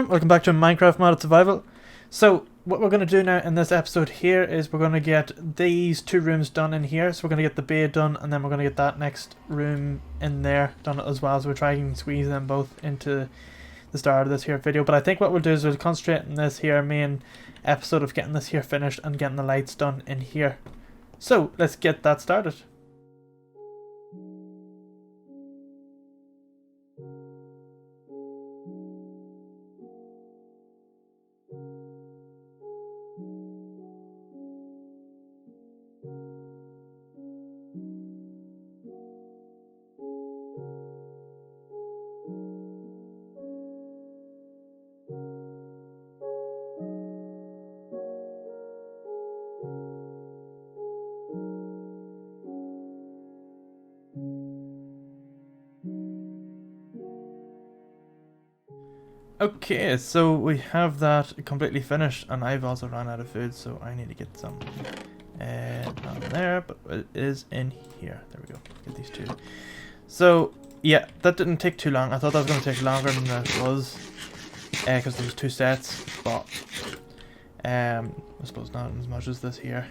everyone, welcome back to Minecraft Modded Survival. So what we're going to do now in this episode here is we're going to get these two rooms done in here. So we're going to get the bay done, and then we're going to get that next room in there done as well. So we're trying to squeeze them both into the start of this here video. But I think what we'll do is we'll concentrate on this here main episode of getting this here finished and getting the lights done in here. So let's get that started. Okay, so we have that completely finished, and I've also run out of food, so I need to get some not in there, but it is in here. There we go. Get these two. So yeah, that didn't take too long. I thought that was going to take longer than it was, because there was two sets, but I suppose not as much as this here,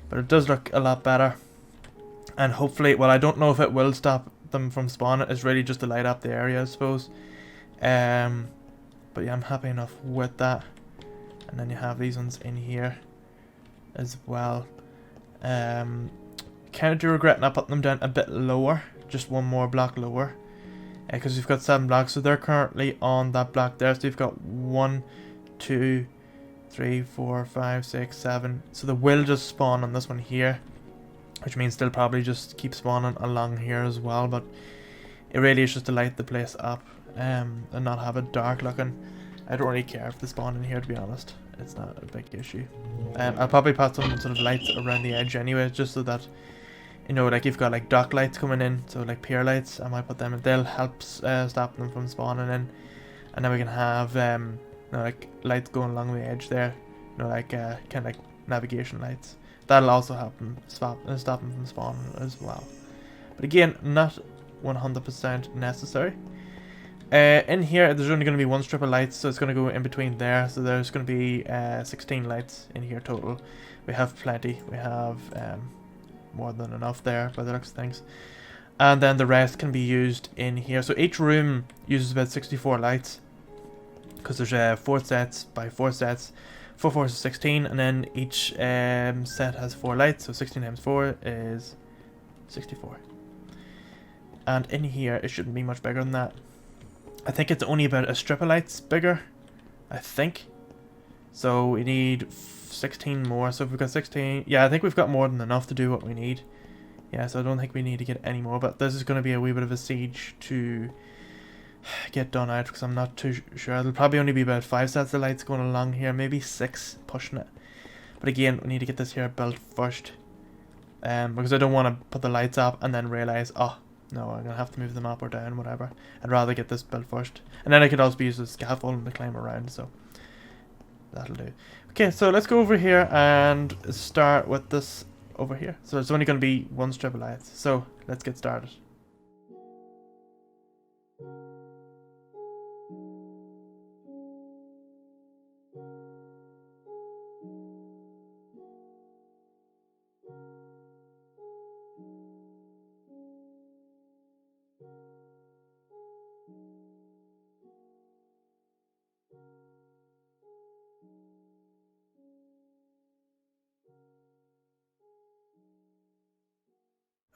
but it does look a lot better. And hopefully, well, I don't know if it will stop them from spawning. It's really just to light up the area, I suppose. But yeah, I'm happy enough with that. And then you have these ones in here as well. Kind of do regret not putting them down a bit lower, just one more block lower, because you've got 7 blocks, so they're currently on that block there. So you've got 1, 2, 3, 4, 5, 6, 7. So they will just spawn on this one here, which means they'll probably just keep spawning along here as well. But it really is just to light the place up. And not have it dark looking. I don't really care if they spawn in here, to be honest. It's not a big issue. I'll probably put some sort of lights around the edge anyway, just so that, you know, like you've got like dock lights coming in, so like pier lights, I might put them in. They'll help stop them from spawning in. And then we can have you know, like lights going along the edge there, you know, like kind of like navigation lights. That'll also help them stop them from spawning as well. But again, not 100% necessary. In here, there's only going to be one strip of lights, so it's going to go in between there. So there's going to be 16 lights in here total. We have plenty. We have more than enough there by the looks of things. And then the rest can be used in here. So each room uses about 64 lights, because there's 4 sets by 4 sets. 4 4 is 16, and then each set has 4 lights. So 16 times 4 is 64. And in here, it shouldn't be much bigger than that. I think it's only about a strip of lights bigger, I think. So we need 16 more. So if we've got 16, yeah, I think we've got more than enough to do what we need. Yeah, so I don't think we need to get any more. But this is going to be a wee bit of a siege to get done out, because I'm not too sure. There'll probably only be about 5 sets of lights going along here, maybe 6 pushing it. But again, we need to get this here built first, because I don't want to put the lights up and then realize, oh, no, I'm going to have to move them up or down, whatever. I'd rather get this built first. And then I could also use the scaffold to climb around, so that'll do. Okay, so let's go over here and start with this over here. So it's only going to be 1 strip of lights. So let's get started.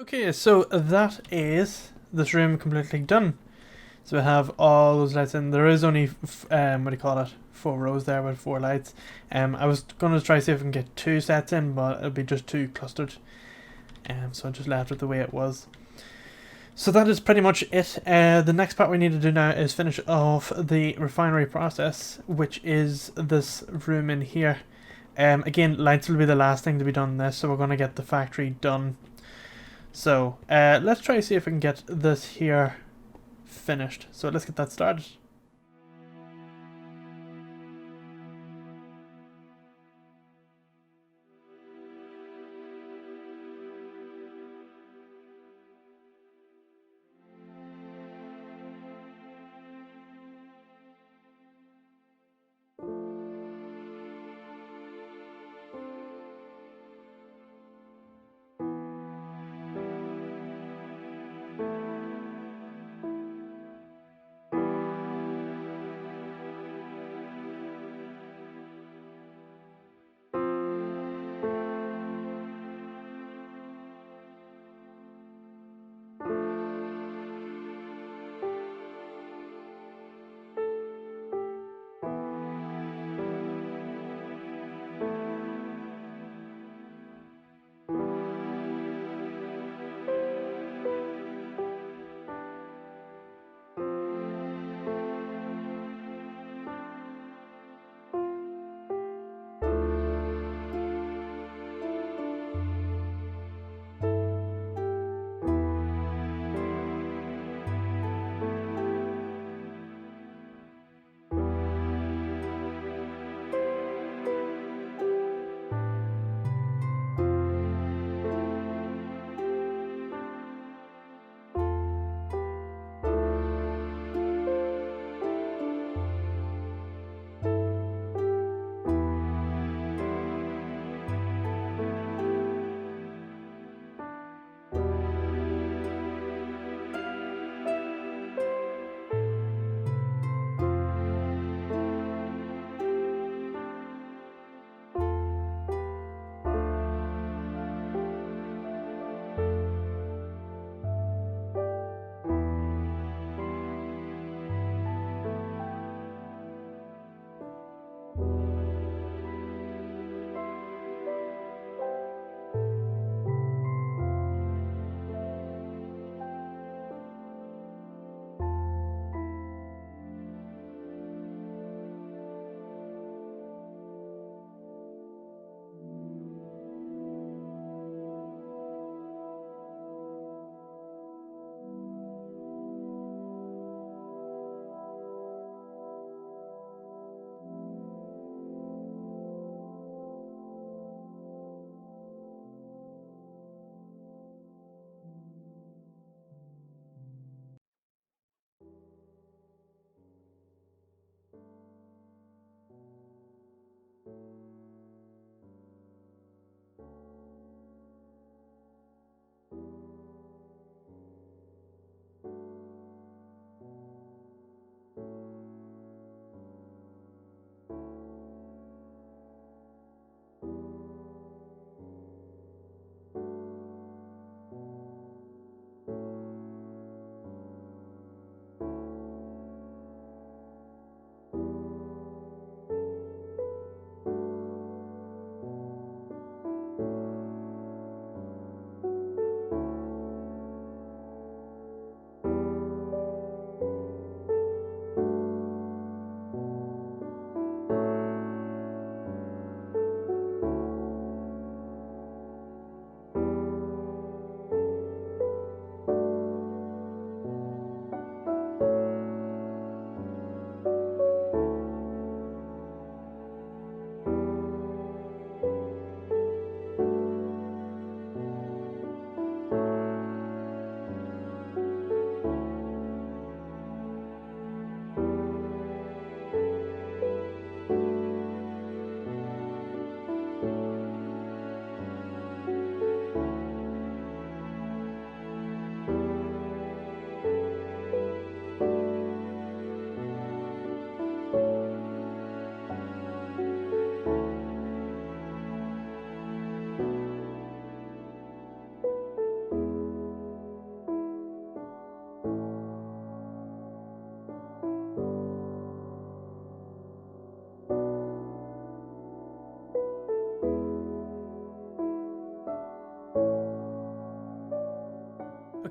Okay, so that is this room completely done. So we have all those lights in. There is only, what do you call it, 4 rows there with 4 lights. I was going to try to see if we can get 2 sets in, but it'll be just 2 clustered. So I just left it the way it was. So that is pretty much it. The next part we need to do now is finish off the refinery process, which is this room in here. Again, lights will be the last thing to be done in this, so we're going to get the factory done. So let's try to see if we can get this here finished. So let's get that started.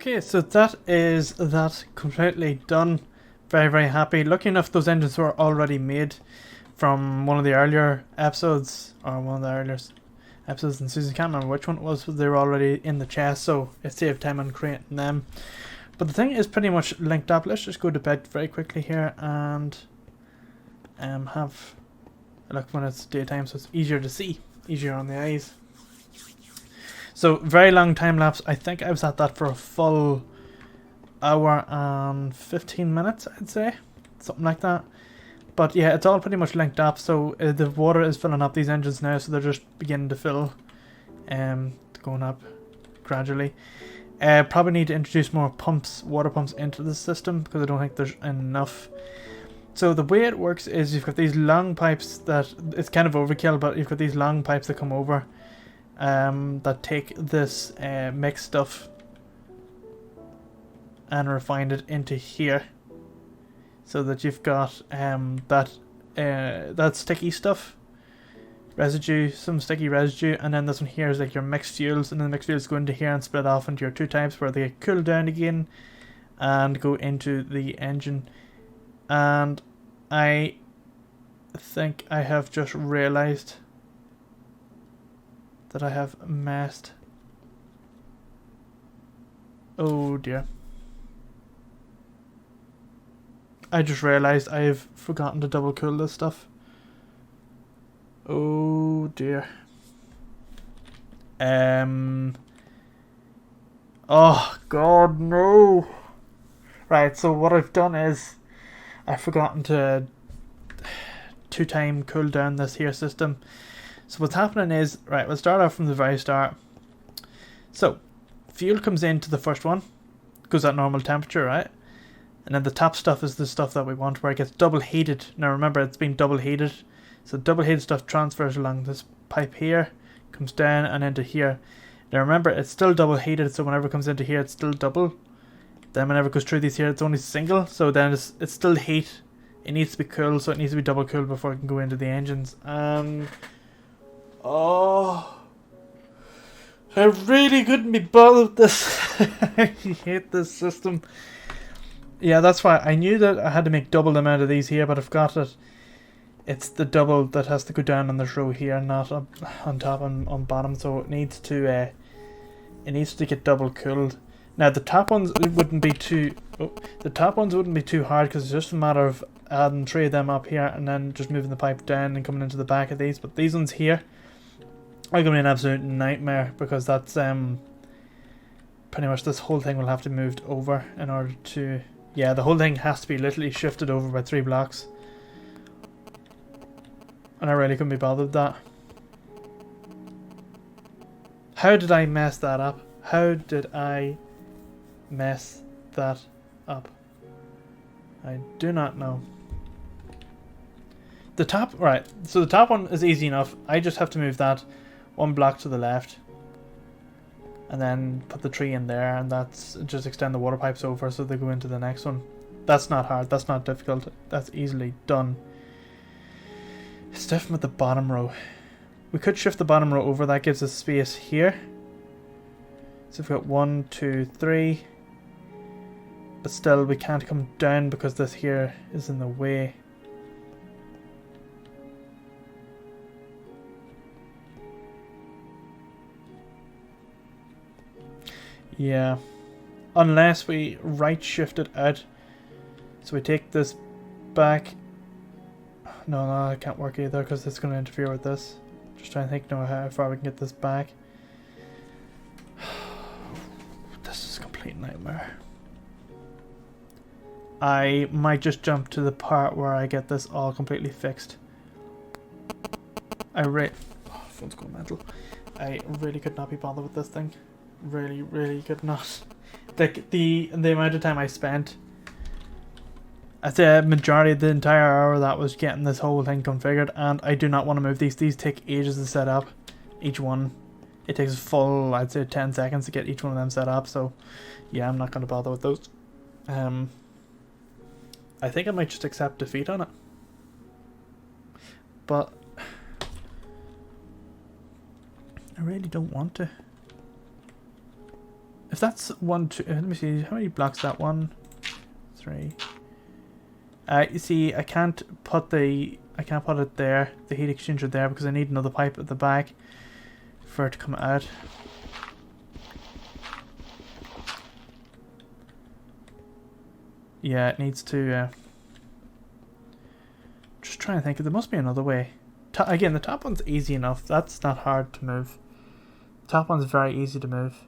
Okay, so that is that completely done. Very, very happy. Lucky enough, those engines were already made from one of the earlier episodes, or one of the earlier episodes in Susan. Can't remember which one it was, but they were already in the chest, so it saved time on creating them. But the thing is pretty much linked up. Let's just go to bed very quickly here and have a look when it's daytime, so it's easier to see, easier on the eyes. So very long time lapse. I think I was at that for a full hour and 15 minutes, I'd say, something like that. But yeah, it's all pretty much linked up. So the water is filling up these engines now, so they're just beginning to fill, going up gradually. Probably need to introduce more pumps, water pumps into the system, because I don't think there's enough. So the way it works is you've got these long pipes that, it's kind of overkill, but you've got these long pipes that come over that take this mixed stuff and refine it into here, so that you've got that sticky stuff, residue, some sticky residue, and then this one here is like your mixed fuels, and then the mixed fuels go into here and split off into your two types where they get cooled down again and go into the engine. And I think I have just realized that I have messed. Oh dear. I just realized I have forgotten to double cool this stuff. Oh dear. Oh god, no. Right, so what I've done is I've forgotten to two-time cool down this here system. So what's happening is, right, we'll start off from the very start. So fuel comes into the first one, goes at normal temperature, right? And then the top stuff is the stuff that we want, where it gets double heated. Now remember, it's been double heated. So double heated stuff transfers along this pipe here, comes down and into here. Now remember, it's still double heated, so whenever it comes into here, it's still double. Then whenever it goes through these here, it's only single. So then it's still heat. It needs to be cool, so it needs to be double cooled before it can go into the engines. Oh, I really couldn't be bothered with this. I hate this system. Yeah, that's why I knew that I had to make double the amount of these here, but I've got it. It's the double that has to go down on this row here, not up on top and on bottom. So it needs to get double cooled. Now the top ones wouldn't be too. The top ones wouldn't be too hard because it's just a matter of adding 3 of them up here and then just moving the pipe down and coming into the back of these. But these ones here are going to be an absolute nightmare, because that's pretty much this whole thing will have to be moved over in order to. Yeah, the whole thing has to be literally shifted over by 3 blocks. And I really couldn't be bothered with that. How did I mess that up? How did I mess that up? I do not know. The top, right, so the top one is easy enough. I just have to move that 1 block to the left. And then put the tree in there, and that's just extend the water pipes over so they go into the next one. That's not hard, that's not difficult, that's easily done. It's different with the bottom row. We could shift the bottom row over, that gives us space here. So we've got 1, 2, 3. But still we can't come down because this here is in the way. Yeah, unless we right shift it out. So we take this back. No, that can't work either because it's going to interfere with this. Just trying to think now how far we can get this back. This is a complete nightmare. I might just jump to the part where I get this all completely fixed. Phone's going mental. I really could not be bothered with this thing. Really could not. Like the amount of time I spent, I'd say a majority of the entire hour that was getting this whole thing configured, and I do not want to move these. These take ages to set up. Each one, it takes full, I'd say 10 seconds to get each one of them set up. So yeah, I'm not going to bother with those. I think I might just accept defeat on it. But I really don't want to. if that's 1, 2, let me see, how many blocks is that? 1, 3. You see, I can't put it there, the heat exchanger there, because I need another pipe at the back for it to come out. Yeah, it needs to. Just trying to think. There must be another way. Again, the top one's easy enough. That's not hard to move. The top one's very easy to move.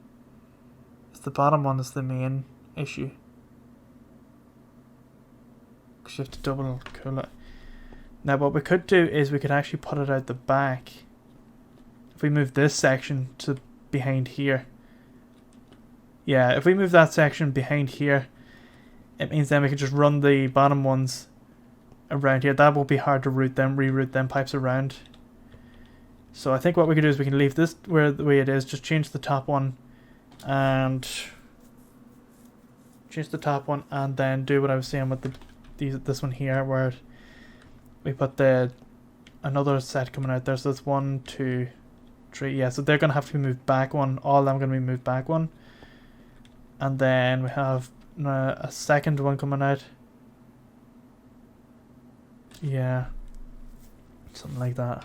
It's the bottom one that's the main issue. Because you have to double cool it. Now, what we could do is we could actually put it out the back. If we move this section to behind here. Yeah, if we move that section behind here, it means then we can just run the bottom ones around here. That won't be hard to reroute them pipes around. So I think what we can do is we can leave this where the way it is, just change the top one and then do what I was saying with this one here, where we put another set coming out there. So that's 1, 2, 3. Yeah, so they're gonna have to be moved back one. All of them are gonna be moved back one, and then we have a second one coming out. Yeah, something like that.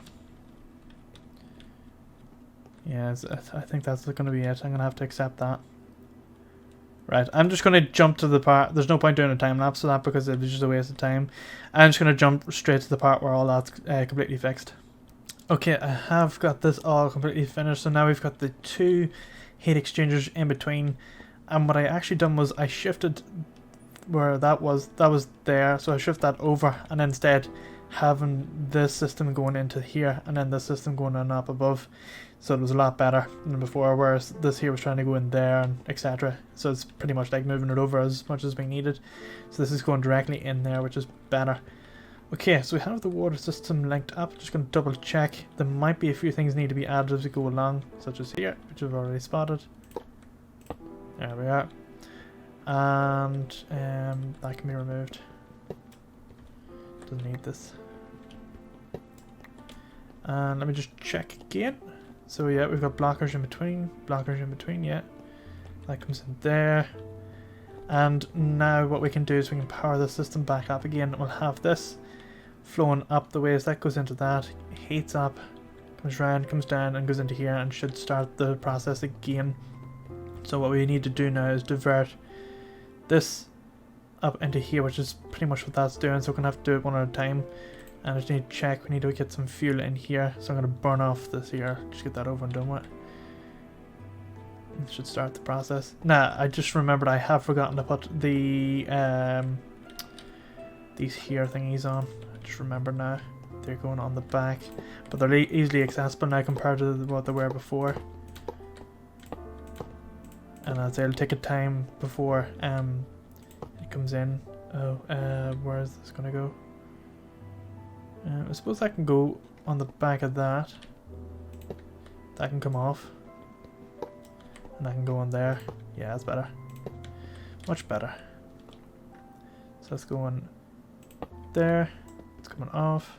Yeah, I think that's going to be it. I'm going to have to accept that. Right, I'm just going to jump to the part. There's no point doing a time lapse of that because it was just a waste of time. I'm just going to jump straight to the part where all that's completely fixed. Okay, I have got this all completely finished. So now we've got the 2 heat exchangers in between. And what I actually done was I shifted where that was there, so I shift that over, and instead having this system going into here and then this system going on up above, so it was a lot better than before, whereas this here was trying to go in there and etc. So it's pretty much like moving it over as much as being needed. So this is going directly in there, which is better. Okay, so we have the water system linked up. Just going to double check. There might be a few things need to be added as we go along, such as here, which I've already spotted. There we are. And that can be removed. Doesn't need this. And let me just check again. So yeah, we've got blockers in between, yeah. That comes in there. And now what we can do is we can power the system back up again. We'll have this flowing up the ways that goes into that, heats up, comes round, comes down, and goes into here, and should start the process again. So what we need to do now is divert this up into here, which is pretty much what that's doing, so we're going to have to do it one at a time. And I just need to check, we need to get some fuel in here, so I'm going to burn off this here, just get that over and done with. It should start the process. Nah, I just remembered I have forgotten to put the these here thingies on. I just remember now, they're going on the back, but they're easily accessible now compared to what they were before. And I'd say it'll take a time before it comes in. Oh, where is this gonna go? I suppose that can go on the back of that. That can come off. And that can go on there. Yeah, that's better. Much better. So it's going there. It's coming off.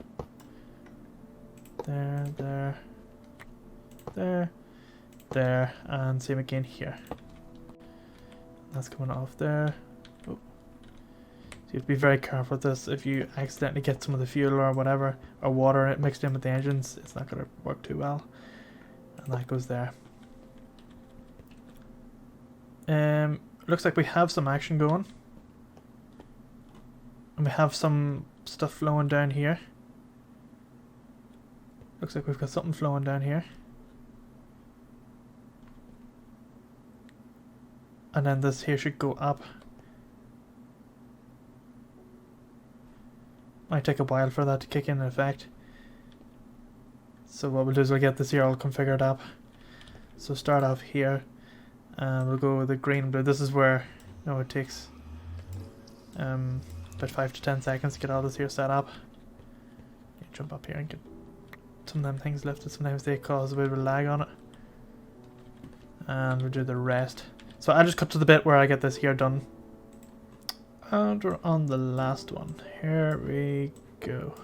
There, there, there, there, and same again here. That's coming off there. Oh. So you have to be very careful with this. If you accidentally get some of the fuel or whatever, or water mixed in with the engines, it's not going to work too well. And that goes there. Looks like we have some action going. And we have some stuff flowing down here. Looks like we've got something flowing down here. And then this here should go up. Might take a while for that to kick in effect. So what we'll do is we'll get this here all configured up. So start off here. And we'll go with the green and blue. This is where, you know, it takes about 5 to 10 seconds to get all this here set up. You jump up here and get some of them things lifted. Sometimes they cause a bit of a lag on it. And we'll do the rest. So I'll just cut to the bit where I get this here done. And we're on the last one. Here we go.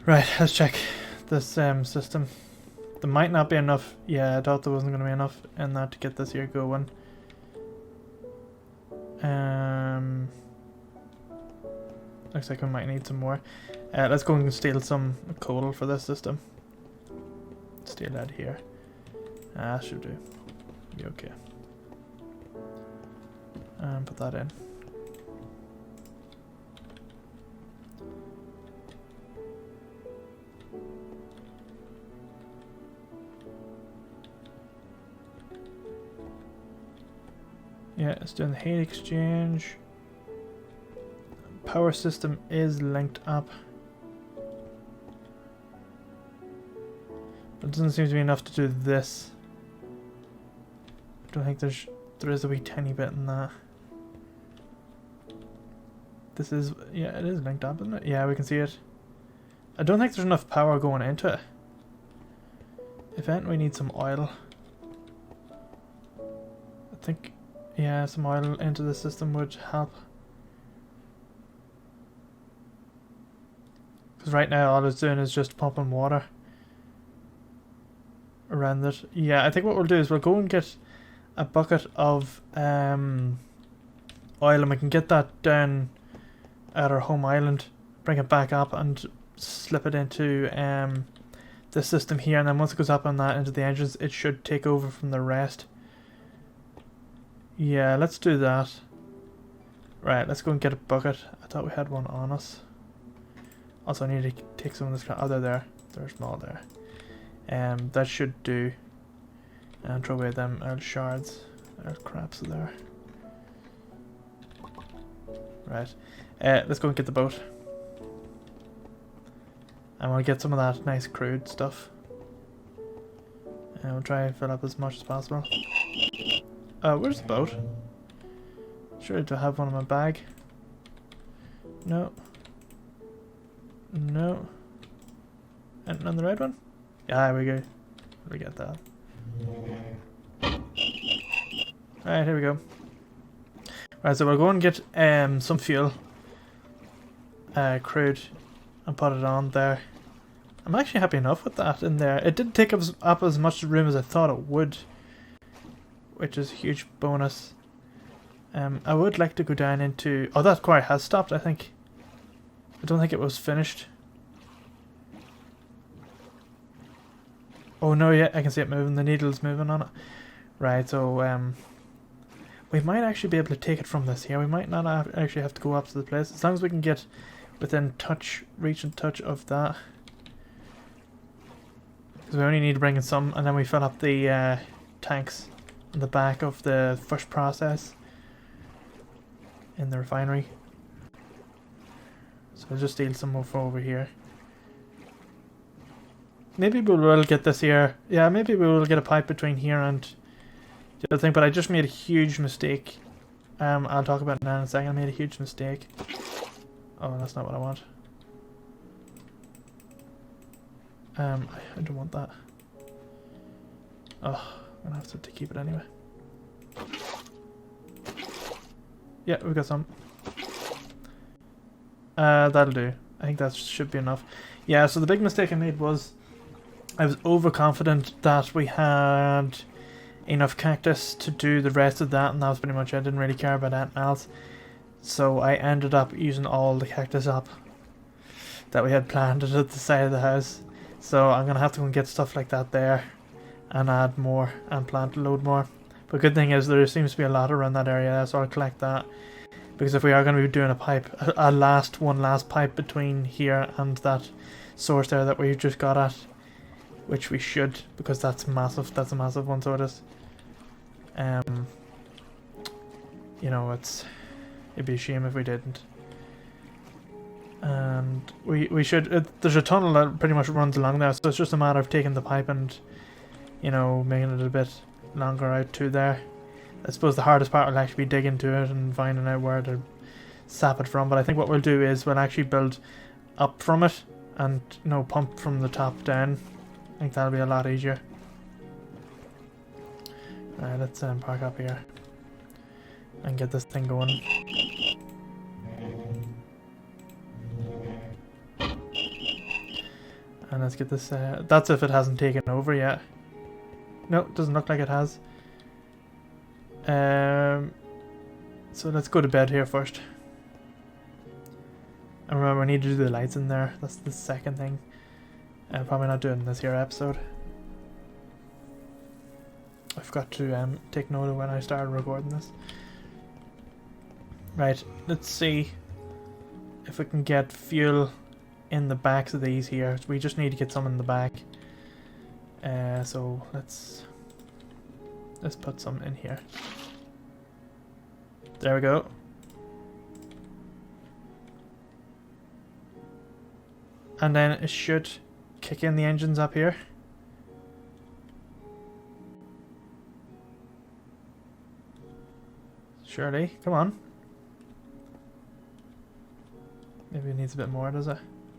Right, let's check this system. There might not be enough. Yeah, I thought there wasn't going to be enough in that to get this here going. Looks like we might need some more. Let's go and steal some coal for this system. Steal that here. Should do. Be okay. And put that in. Yeah, it's doing the heat exchange. Power system is linked up. It doesn't seem to be enough to do this. I don't think there is a wee tiny bit in that. This is, yeah, it is linked up, isn't it? Yeah, we can see it. I don't think there's enough power going into it. If anything, we need some oil. I think, yeah, some oil into the system would help. Because right now all it's doing is just pumping water around it. Yeah, I think what we'll do is we'll go and get a bucket of oil, and we can get that down at our home island, bring it back up and slip it into the system here, and then once it goes up on that into the engines, it should take over from the rest. Yeah, let's do that. Right, let's go and get a bucket. I thought we had one on us. Also, I need to take some of this. Oh, they're there. They're small there. That should do. And throw away them old shards. Old craps there. Right. Let's go and get the boat. And we'll get some of that nice crude stuff. And we'll try and fill up as much as possible. Where's the boat? Sure to have one in my bag. No. No. And on the red one? Yeah, there we go. We get that. Alright, here we go. Right, so we'll go and get some fuel. Crude. And put it on there. I'm actually happy enough with that in there. It didn't take up as much room as I thought it would. Which is a huge bonus. I would like to go down into... Oh, that quarry has stopped, I think. I don't think it was finished. Oh no, yeah, I can see it moving. The needle's moving on it. Right, so we might actually be able to take it from this here. We might not actually have to go up to the place. As long as we can get within reach and touch of that. Because we only need to bring in some, and then we fill up the tanks in the back of the first process in the refinery. So I'll just steal some more from over here. Maybe we will get this here. Yeah, maybe we will get a pipe between here and the other thing, but I just made a huge mistake. I'll talk about it now in a second. I made a huge mistake. Oh, that's not what I want. I don't want that. Oh, I'm gonna have to keep it anyway. Yeah, we've got some. That'll do. I think that should be enough. Yeah, so the big mistake I made was I was overconfident that we had enough cactus to do the rest of that, and that was pretty much it. I didn't really care about anything else. So I ended up using all the cactus up that we had planted at the side of the house. So I'm going to have to go and get stuff like that there and add more and plant a load more. But good thing is there seems to be a lot around that area, so I'll collect that. Because if we are going to be doing a pipe, one last pipe between here and that source there that we just got at, which we should, because that's massive. That's a massive one, so it is. You know, it'd be a shame if we didn't. And we should. There's a tunnel that pretty much runs along there, so it's just a matter of taking the pipe and, you know, making it a bit longer out to there. I suppose the hardest part will actually be digging to it and finding out where to sap it from. But I think what we'll do is we'll actually build up from it and, you know, pump from the top down. I think that'll be a lot easier. Alright, let's park up here and get this thing going. And And let's get this, that's if it hasn't taken over yet. No, it doesn't look like it has. So let's go to bed here first. And remember, I need to do the lights in there. That's the second thing. I'm probably not doing this here episode. I forgot to take note of when I started recording this. Right, let's see if we can get fuel in the backs of these here. We just need to get some in the back. So let's put some in here. There we go. And then it should kick in the engines up here. Surely, come on. Maybe it needs a bit more, does it?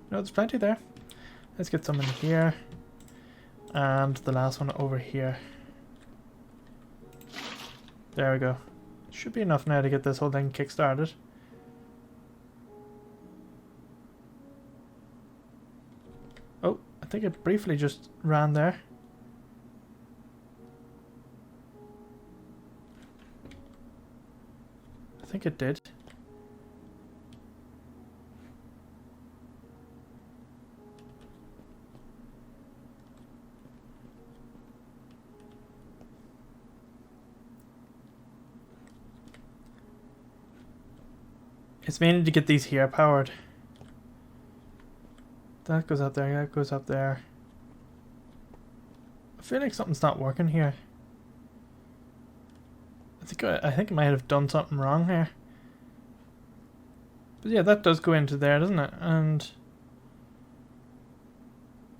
No, there's plenty there. Let's get some in here. And the last one over here. There we go. Should be enough now to get this whole thing kick-started. Oh, I think it briefly just ran there. I think it did. It's mainly to get these here powered. That goes up there, that goes up there. I feel like something's not working here. I think I might have done something wrong here. But yeah, that does go into there, doesn't it? And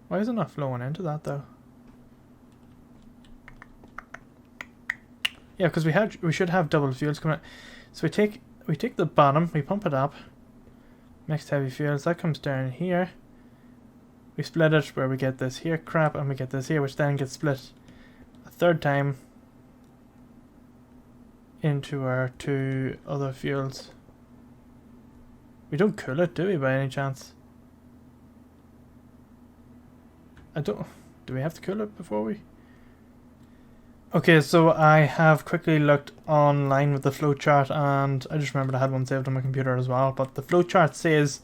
why is it not flowing into that though? Yeah, because we should have double fuels coming out. So we take the bottom, we pump it up, mixed heavy fuels, that comes down here. We split it where we get this here crap and we get this here, which then gets split a third time into our two other fuels. We don't cool it, do we, by any chance? Do we have to cool it before we? Okay, so I have quickly looked online with the flowchart, and I just remembered I had one saved on my computer as well. But the flowchart says,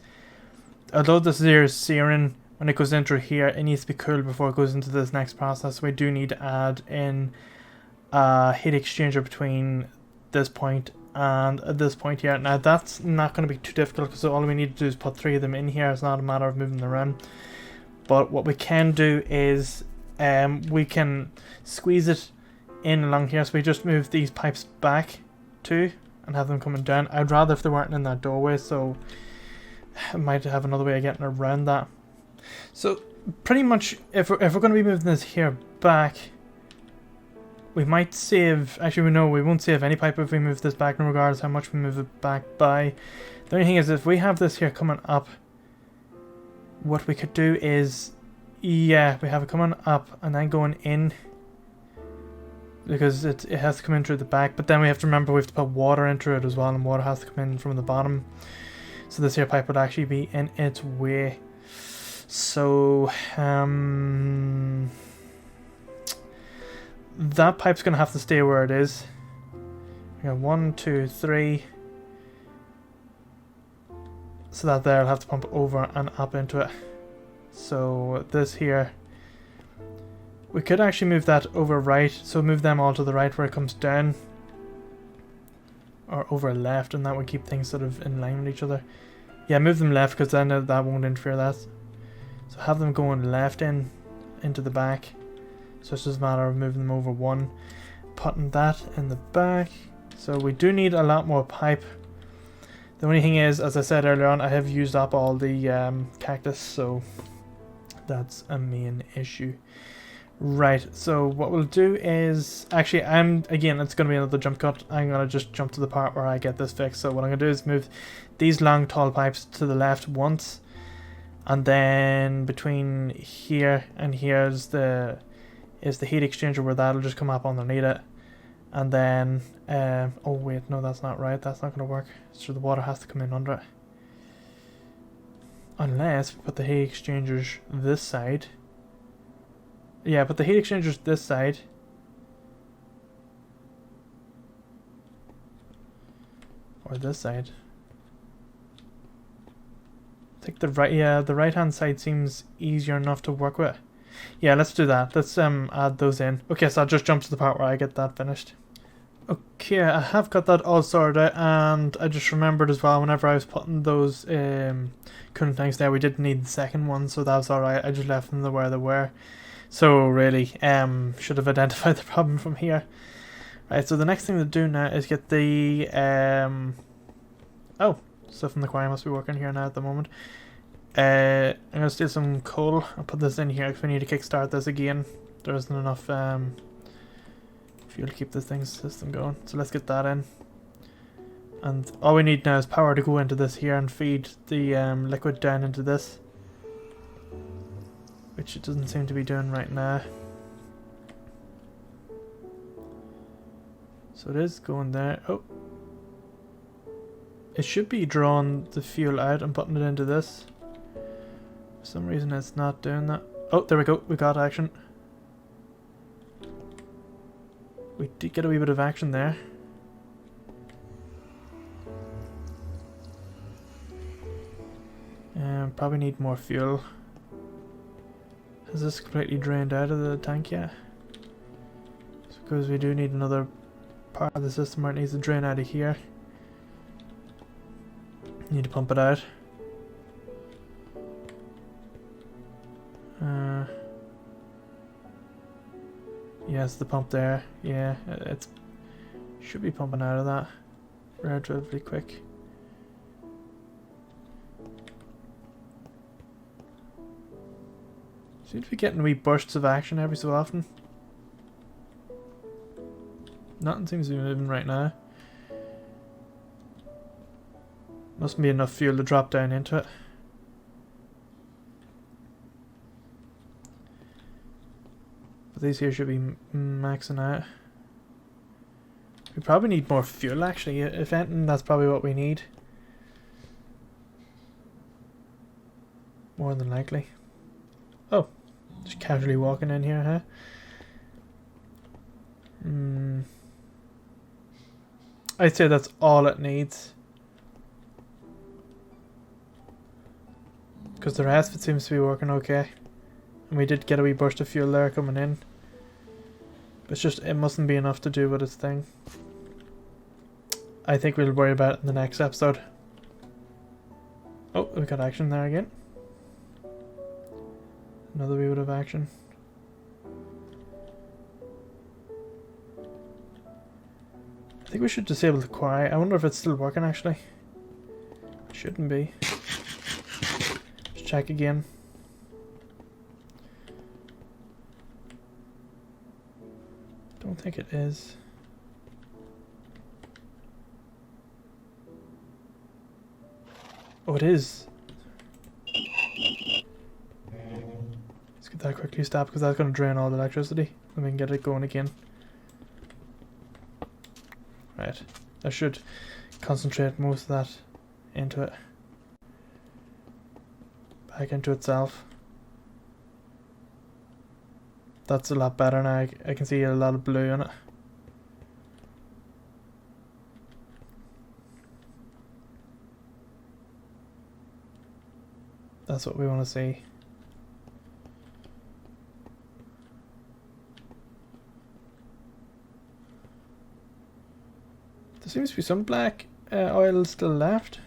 although this here is searing, when it goes into here, it needs to be cooled before it goes into this next process. We do need to add in a heat exchanger between this point and this point here. Now that's not going to be too difficult because all we need to do is put 3 of them in here. It's not a matter of moving them around. But what we can do is we can squeeze it in along here, so we just move these pipes back too and have them coming down. I'd rather if they weren't in that doorway, so I might have another way of getting around that. So pretty much if we're going to be moving this here back, we might save, actually we won't save any pipe if we move this back, regardless how much we move it back by. The only thing is, if we have this here coming up, what we could do is, yeah, we have it coming up and then going in, because it has to come in through the back, but then we have to remember we have to put water into it as well, and water has to come in from the bottom, so this here pipe would actually be in its way. So that pipe's gonna have to stay where it is. We got 1, 2, 3, so that there will have to pump over and up into it. So this here, we could actually move that over right, so move them all to the right where it comes down, or over left, and that would keep things sort of in line with each other. Yeah, move them left because then that won't interfere with that. So have them going left into the back. So it's just a matter of moving them over one, putting that in the back. So we do need a lot more pipe. The only thing is, as I said earlier on, I have used up all the cactus, so that's a main issue. Right, so what we'll do is, actually again, it's going to be another jump cut. I'm going to just jump to the part where I get this fixed. So what I'm going to do is move these long tall pipes to the left once, and then between here and here is the heat exchanger where that'll just come up underneath it. And then, oh wait, no, that's not right, that's not going to work. So the water has to come in under it. Unless we put the heat exchangers this side. Yeah, put the heat exchangers this side. Or this side. I think the right hand side seems easier enough to work with. Yeah, let's do that. Let's add those in. Okay, so I'll just jump to the part where I get that finished. Okay, I have got that all sorted out, and I just remembered as well, whenever I was putting those cooling tanks there, we didn't need the second one, so that was alright. I just left them the where they were. So really, should have identified the problem from here. Right, so the next thing to do now is get the oh, stuff in the quarry must be working here now at the moment. I'm gonna steal some coal and put this in here because we need to kickstart this again. There isn't enough fuel to keep this system going, so let's get that in. And all we need now is power to go into this here and feed the liquid down into this, which it doesn't seem to be doing right now. So it is going there. Oh, it should be drawing the fuel out and putting it into this. For some reason it's not doing that. Oh, there we go, we got action. We did get a wee bit of action there. Probably need more fuel. Has this completely drained out of the tank yet? It's because we do need another part of the system where it needs to drain out of here. Need to pump it out. Yes, the pump there. Yeah, it should be pumping out of that relatively quick. Seem to be getting wee bursts of action every so often. Nothing seems to be moving right now. Mustn't be enough fuel to drop down into it. But these here should be maxing out. We probably need more fuel actually. If anything, that's probably what we need. More than likely. Oh, just casually walking in here, huh? I'd say that's all it needs. Because the rest of it seems to be working okay. And we did get a wee burst of fuel there coming in. But it's just, it mustn't be enough to do with its thing. I think we'll worry about it in the next episode. Oh, we got action there again. Another wee bit of action. I think we should disable the quarry. I wonder if it's still working actually. It shouldn't be. Let's check again. Don't think it is. Oh, it is. Let's get that quickly stopped because that's going to drain all the electricity. And we can get it going again. Right. I should concentrate most of that into it. Back into itself. That's a lot better now. I can see a lot of blue in it. That's what we want to see. There seems to be some black oil still left.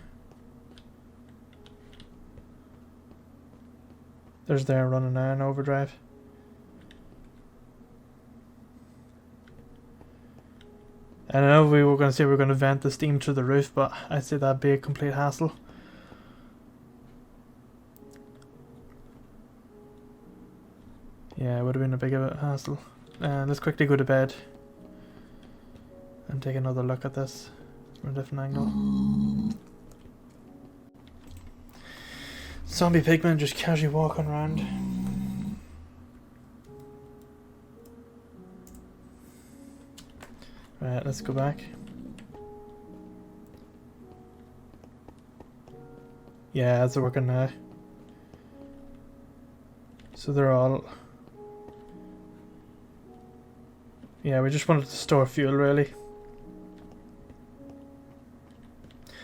There's there running now in overdrive. I know we were going to say we were going to vent the steam to the roof, but I'd say that'd be a complete hassle. Yeah, it would have been a big of a hassle. Let's quickly go to bed and take another look at this from a different angle. Zombie pigmen just casually walking around. Right, let's go back. Yeah, it's working now. So they're all... Yeah, we just wanted to store fuel really.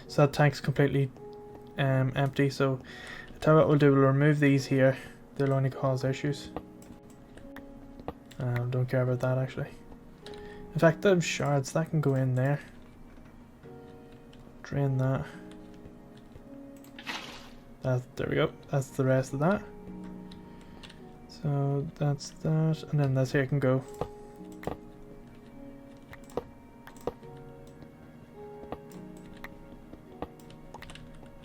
So that tank's completely empty, so I tell you what we'll do, we'll remove these here. They'll only cause issues. Don't care about that actually. In fact, those shards, that can go in there. Drain that. There we go. That's the rest of that. So that's that, and then this here can go.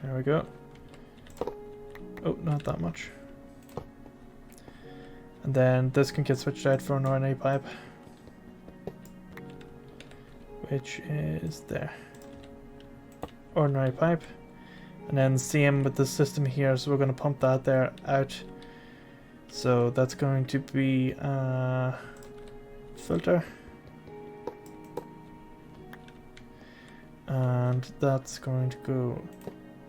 There we go. Oh, not that much. And then this can get switched out for an ordinary pipe, which is there. Ordinary pipe. And then same with the system here, so we're going to pump that there out. So that's going to be a filter. And that's going to go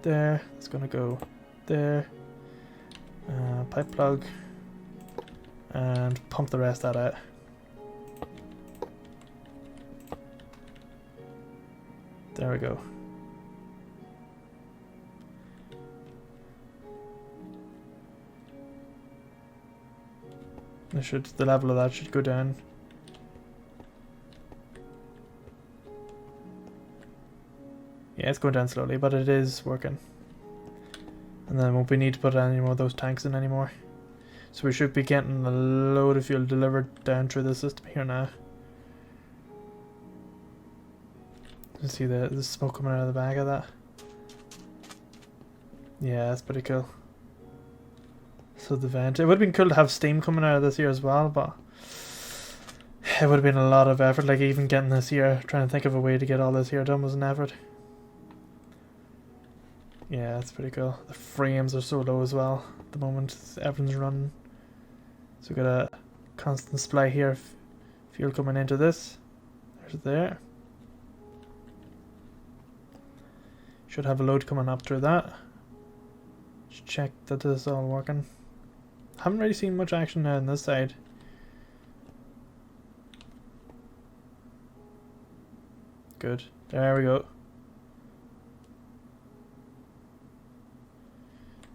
there. It's going to go there. Pipe plug. And pump the rest of that out. There we go. The level of that should go down. Yeah, it's going down slowly, but it is working. And then won't be need to put any more of those tanks in anymore. So we should be getting a load of fuel delivered down through the system here now. You see the smoke coming out of the back of that? Yeah, that's pretty cool. So the vent, it would have been cool to have steam coming out of this here as well, but it would have been a lot of effort, like even getting this here, trying to think of a way to get all this here done was an effort. Yeah, that's pretty cool. The frames are so low as well at the moment, everything's running. So we've got a constant supply here of fuel coming into this. There's there. Should have a load coming up through that. Just check that this is all working. Haven't really seen much action now on this side. Good. There we go.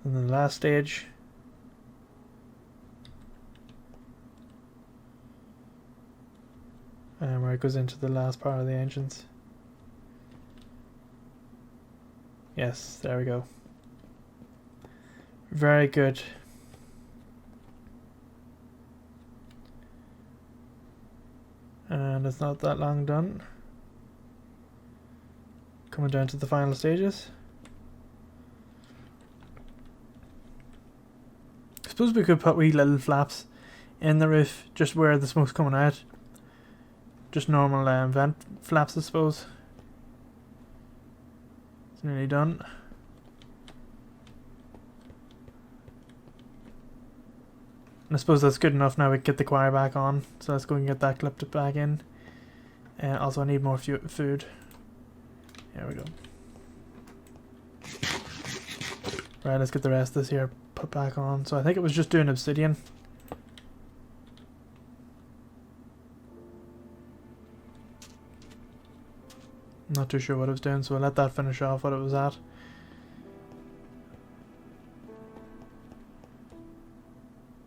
And then the last stage. And where it goes into the last part of the engines. Yes, there we go. Very good. And it's not that long done. Coming down to the final stages. I suppose we could put wee little flaps in the roof just where the smoke's coming out. Just normal vent flaps, I suppose. It's nearly done. And I suppose that's good enough now. We can get the choir back on, so let's go and get that clipped back in. Also I need more food. There we go. Right, let's get the rest of this here put back on. So I think it was just doing obsidian. Not too sure what it was doing, so I'll let that finish off what it was at.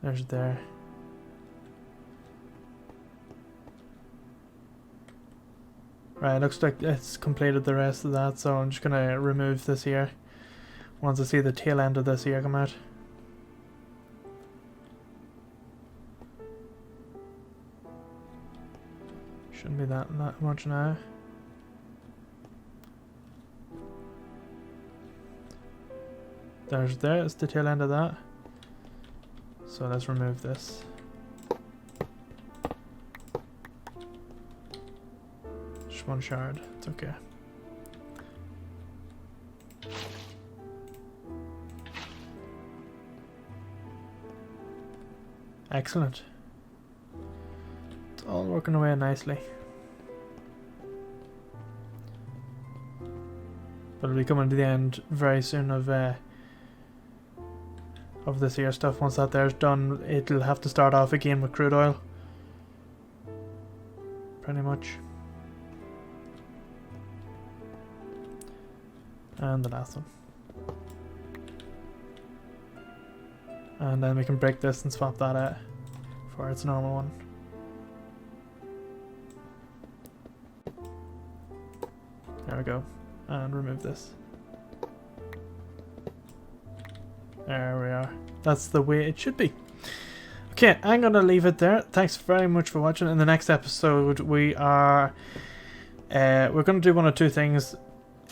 There's it there. Right, looks like it's completed the rest of that, so I'm just gonna remove this here once I see the tail end of this here come out. Shouldn't be that much now. There's the tail end of that. So let's remove this. Just one shard, it's okay. Excellent. It's all working away nicely. But we'll be coming to the end very soon of of this here stuff. Once that there's done, it'll have to start off again with crude oil. Pretty much. And the last one. And then we can break this and swap that out for its normal one. There we go. And remove this. There we are. That's the way it should be. Okay, I'm gonna leave it there. Thanks very much for watching. In the next episode, we're gonna do one or two things.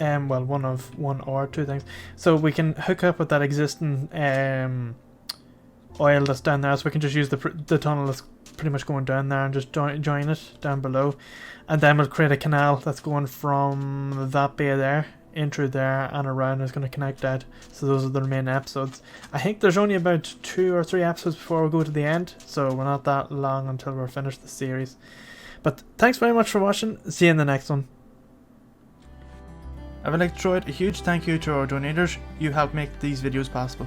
Well, one or two things. So we can hook up with that existing oil that's down there. So we can just use the tunnel that's pretty much going down there and just join it down below, and then we'll create a canal that's going from that bay there in through there and around. It's going to connect out. So those are the main episodes. I think there's only about 2 or 3 episodes before we go to the end, so we're not that long until we're finished the series. But thanks very much for watching. See you in the next one. I would like to throw out a huge thank you to our donators. You help make these videos possible.